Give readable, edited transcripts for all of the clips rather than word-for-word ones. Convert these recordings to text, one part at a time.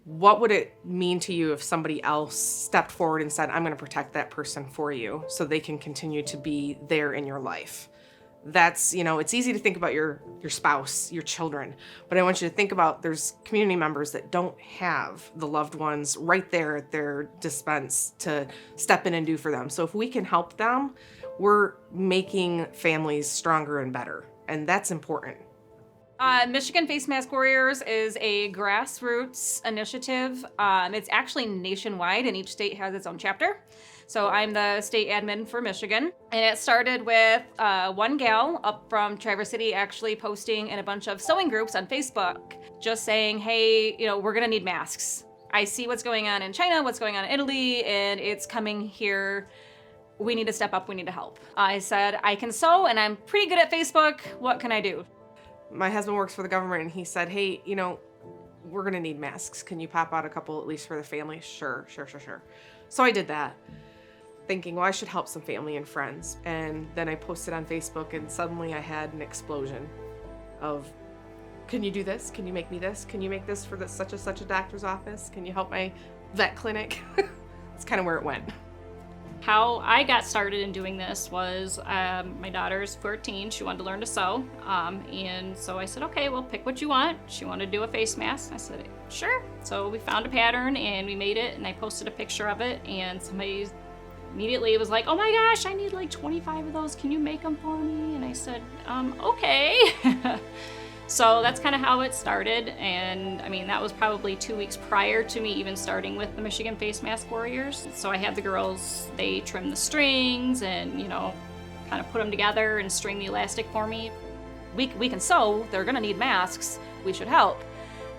what would it mean to you if somebody else stepped forward and said, I'm going to protect that person for you so they can continue to be there in your life? That's, it's easy to think about your spouse, your children, but I want you to think about there's community members that don't have the loved ones right there at their dispense to step in and do for them. So if we can help them, we're making families stronger and better, and that's important. Michigan Face Mask Warriors is a grassroots initiative. It's actually nationwide, and each state has its own chapter. So I'm the state admin for Michigan, and it started with one gal up from Traverse City actually posting in a bunch of sewing groups on Facebook, just saying, hey, we're gonna need masks. I see what's going on in China, what's going on in Italy, and it's coming here. We need to step up, we need to help. I said, I can sew, and I'm pretty good at Facebook. What can I do? My husband works for the government, and he said, hey, we're gonna need masks. Can you pop out a couple at least for the family? Sure. So I did that, thinking, well, I should help some family and friends. And then I posted on Facebook, and suddenly I had an explosion of, can you do this? Can you make me this? Can you make this for such and such a doctor's office? Can you help my vet clinic? That's kind of where it went. How I got started in doing this was my daughter's 14. She wanted to learn to sew. And so I said, okay, well, pick what you want. She wanted to do a face mask. I said, sure. So we found a pattern and we made it, and I posted a picture of it, and somebody immediately was like, oh my gosh, I need like 25 of those. Can you make them for me? And I said, okay. So that's kind of how it started. And I mean, that was probably 2 weeks prior to me even starting with the Michigan Face Mask Warriors. So I had the girls, they trim the strings and, kind of put them together and string the elastic for me. We can sew, they're gonna need masks, we should help.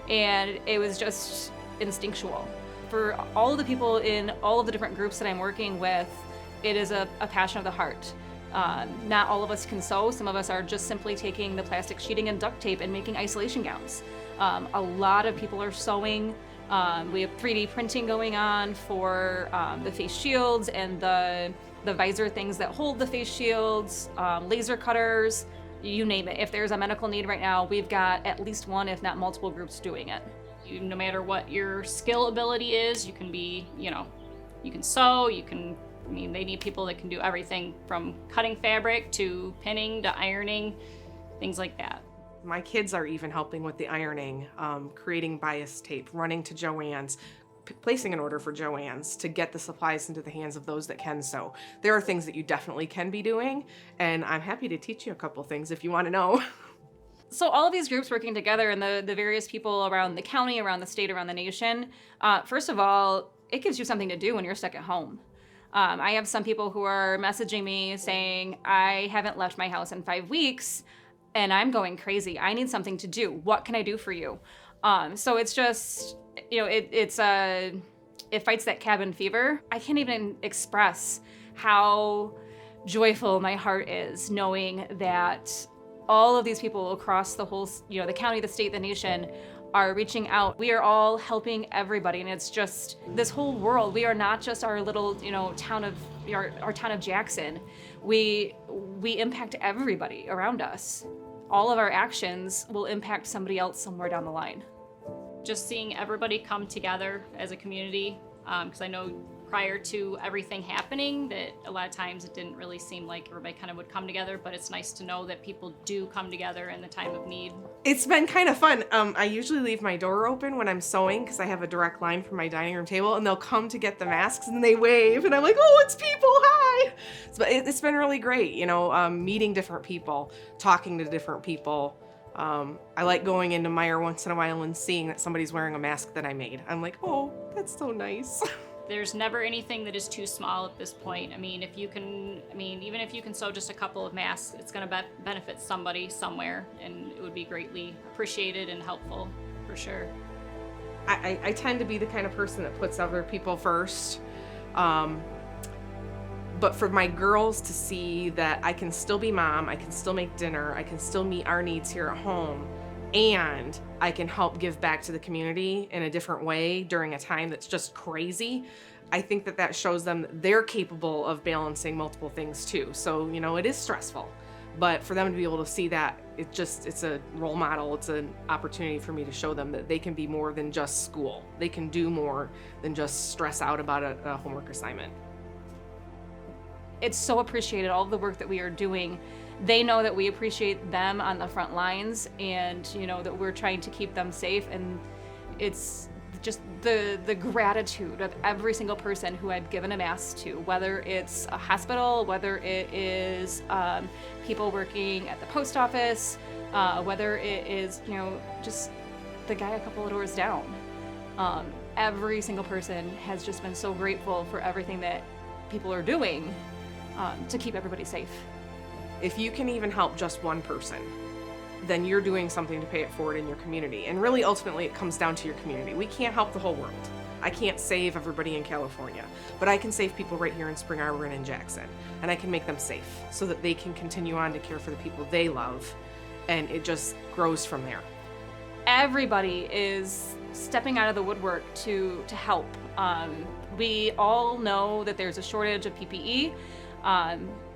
And it was just instinctual. For all of the people in all of the different groups that I'm working with, it is a passion of the heart. Not all of us can sew. Some of us are just simply taking the plastic sheeting and duct tape and making isolation gowns. A lot of people are sewing. We have 3D printing going on for the face shields and the visor things that hold the face shields, laser cutters, you name it. If there's a medical need right now, we've got at least one, if not multiple groups doing it. No matter what your skill ability is, you can be, you can sew, they need people that can do everything from cutting fabric to pinning to ironing, things like that. My kids are even helping with the ironing, creating bias tape, running to Joann's, placing an order for Joann's to get the supplies into the hands of those that can sew. There are things that you definitely can be doing, and I'm happy to teach you a couple things if you want to know. So all of these groups working together and the various people around the county, around the state, around the nation, first of all, it gives you something to do when you're stuck at home. I have some people who are messaging me saying, I haven't left my house in 5 weeks and I'm going crazy. I need something to do. What can I do for you? So it's just, it fights that cabin fever. I can't even express how joyful my heart is knowing that all of these people across the whole, the county, the state, the nation are reaching out. We are all helping everybody, and it's just this whole world. We are not just our little, town of our town of Jackson. We impact everybody around us. All of our actions will impact somebody else somewhere down the line. Just seeing everybody come together as a community, because I know prior to everything happening that a lot of times it didn't really seem like everybody kind of would come together, but it's nice to know that people do come together in the time of need. It's been kind of fun. I usually leave my door open when I'm sewing because I have a direct line from my dining room table, and they'll come to get the masks and they wave, and I'm like, oh, it's people, hi. So it's been really great, meeting different people, talking to different people. I like going into Meijer once in a while and seeing that somebody's wearing a mask that I made. I'm like, oh, that's so nice. There's never anything that is too small at this point. Even if you can sew just a couple of masks, it's going to benefit somebody somewhere, and it would be greatly appreciated and helpful for sure. I tend to be the kind of person that puts other people first. But for my girls to see that I can still be mom, I can still make dinner, I can still meet our needs here at home, and I can help give back to the community in a different way during a time that's just crazy, I think that shows them that they're capable of balancing multiple things too. So, it is stressful, But for them to be able to see that, it's a role model. It's an opportunity for me to show them that they can be more than just school. They can do more than just stress out about a homework assignment. It's so appreciated, all of the work that we are doing. They know that we appreciate them on the front lines, and you know that we're trying to keep them safe. And it's just the gratitude of every single person who I've given a mask to, whether it's a hospital, whether it is people working at the post office, whether it is, you know, just the guy a couple of doors down. Every single person has just been so grateful for everything that people are doing to keep everybody safe. If you can even help just one person, then you're doing something to pay it forward in your community. And really, ultimately, it comes down to your community. We can't help the whole world. I can't save everybody in California, but I can save people right here in Spring Arbor and in Jackson. And I can make them safe so that they can continue on to care for the people they love. And it just grows from there. Everybody is stepping out of the woodwork to help. We all know that there's a shortage of PPE.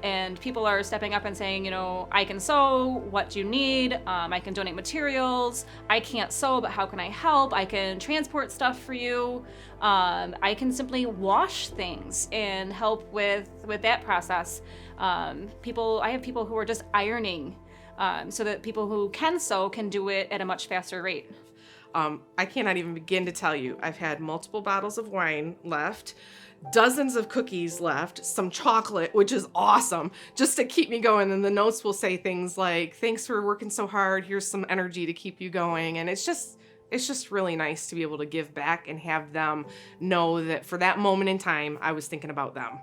And people are stepping up and saying, you know, I can sew, what do you need? I can donate materials. I can't sew, but how can I help? I can transport stuff for you. I can simply wash things and help with that process. I have people who are just ironing so that people who can sew can do it at a much faster rate. I cannot even begin to tell you. I've had multiple bottles of wine left, dozens of cookies left, some chocolate, which is awesome, just to keep me going. And the notes will say things like, thanks for working so hard. Here's some energy to keep you going. And it's just really nice to be able to give back and have them know that for that moment in time, I was thinking about them.